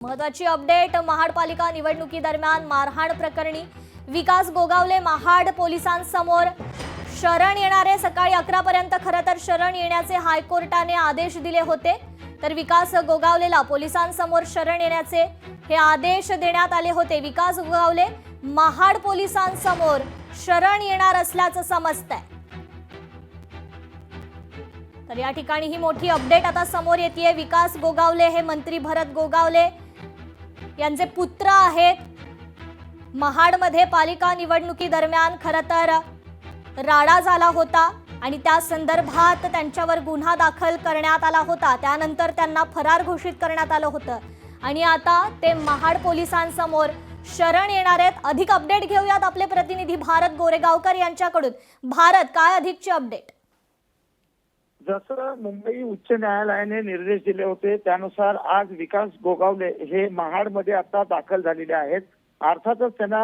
महत्वाची अपडेट महापालिका निवडणुकीदरम्यान मारहाण प्रकरणी विकास गोगावले महाड पोलिसांसमोर शरण येणारे सकाळी 11 पर्यंत खरं तर शरण येण्याचे हायकोर्टाने आदेश दिले होते। तर विकास गोगावलेला पोलिसांसमोर शरण येण्याचे हे आदेश देण्यात आले होते। विकास गोगावले महाड पोलिसांसमोर शरण येणार असल्याचं समजतंय। तर या ठिकाणी ही मोठी अपडेट आता समोर येतेय। विकास गोगावले हे मंत्री भरत गोगावले यांचे पुत्र आहेत। महाडमध्ये पालिका निवडणुकी दरम्यान खरं तर राडा झाला होता आणि त्या संदर्भात त्यांच्यावर गुन्हा दाखल करण्यात आला होता। त्यानंतर त्यांना फरार घोषित करण्यात आलं होतं आणि आता ते महाड पोलिसांसमोर शरण येणार आहेत। अधिक अपडेट घेऊयात आपले प्रतिनिधी भारत गोरेगावकर यांच्याकडून। भारत, काय अधिकची अपडेट? जसं मुंबई उच्च न्यायालयाने निर्देश दिले होते त्यानुसार आज विकास गोगावले हे महाडमध्ये आता दाखल झालेले आहेत। अर्थातच त्यांना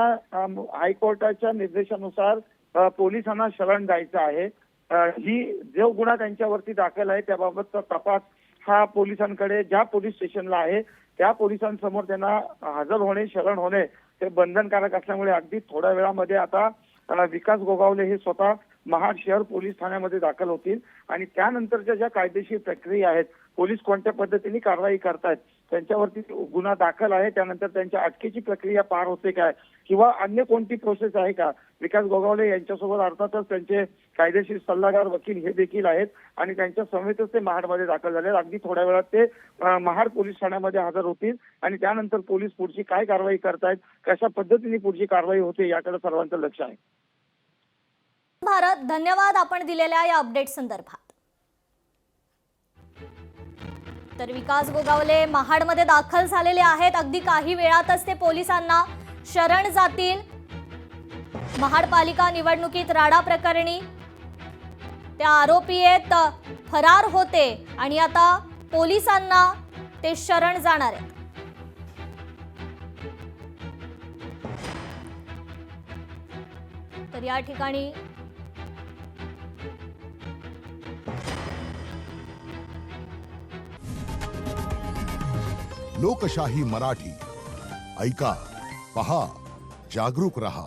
हायकोर्टाच्या निर्देशानुसार पोलिसांना शरण जायचं आहे। ही जो गुन्हा त्यांच्यावरती दाखल आहे त्याबाबतचा तपास हा पोलिसांकडे ज्या पोलीस स्टेशनला आहे त्या पोलिसांसमोर त्यांना हजर होणे, शरण होणे हे बंधनकारक असल्यामुळे अगदी थोड्या वेळामध्ये आता विकास गोगावले हे स्वतः महाड शहर पोलीस ठाण्यामध्ये दाखल होतील आणि त्यानंतरच्या ज्या कायदेशीर प्रक्रिया आहेत, पोलीस कोणत्या पद्धतीने कारवाई करतायत, त्यांच्यावरती गुन्हा दाखल आहे त्यानंतर त्यांच्या अटकेची प्रक्रिया पार होते काय किंवा अन्य कोणती प्रोसेस आहे का, विकास गोगावले यांच्यासोबत अर्थातच त्यांचे कायदेशीर सल्लागार वकील हे देखील आहेत आणि त्यांच्या समेतच ते महाडमध्ये दाखल झाले। अगदी थोड्या वेळात ते महाड पोलीस ठाण्यामध्ये हजर होतील आणि त्यानंतर पोलीस पुढची काय कारवाई करतायत, कशा पद्धतीने पुढची कारवाई होते याकडे सर्वांचं लक्ष आहे। भारत, धन्यवाद आपण दिलेल्या या अपडेट संदर्भात। तर विकास गोगावले महाडमध्ये दाखल झालेले आहेत। अगदी काही वेळातच ते पोलिसांना शरण जातील। महापालिका निवडणुकीत राडा प्रकरणी ते आरोपी आहेत, फरार होते आणि आता पोलिसांना ते शरण जाणार आहेत। तर या ठिकाणी लोकशाही मराठी ऐका, पहा, जागरूक रहा।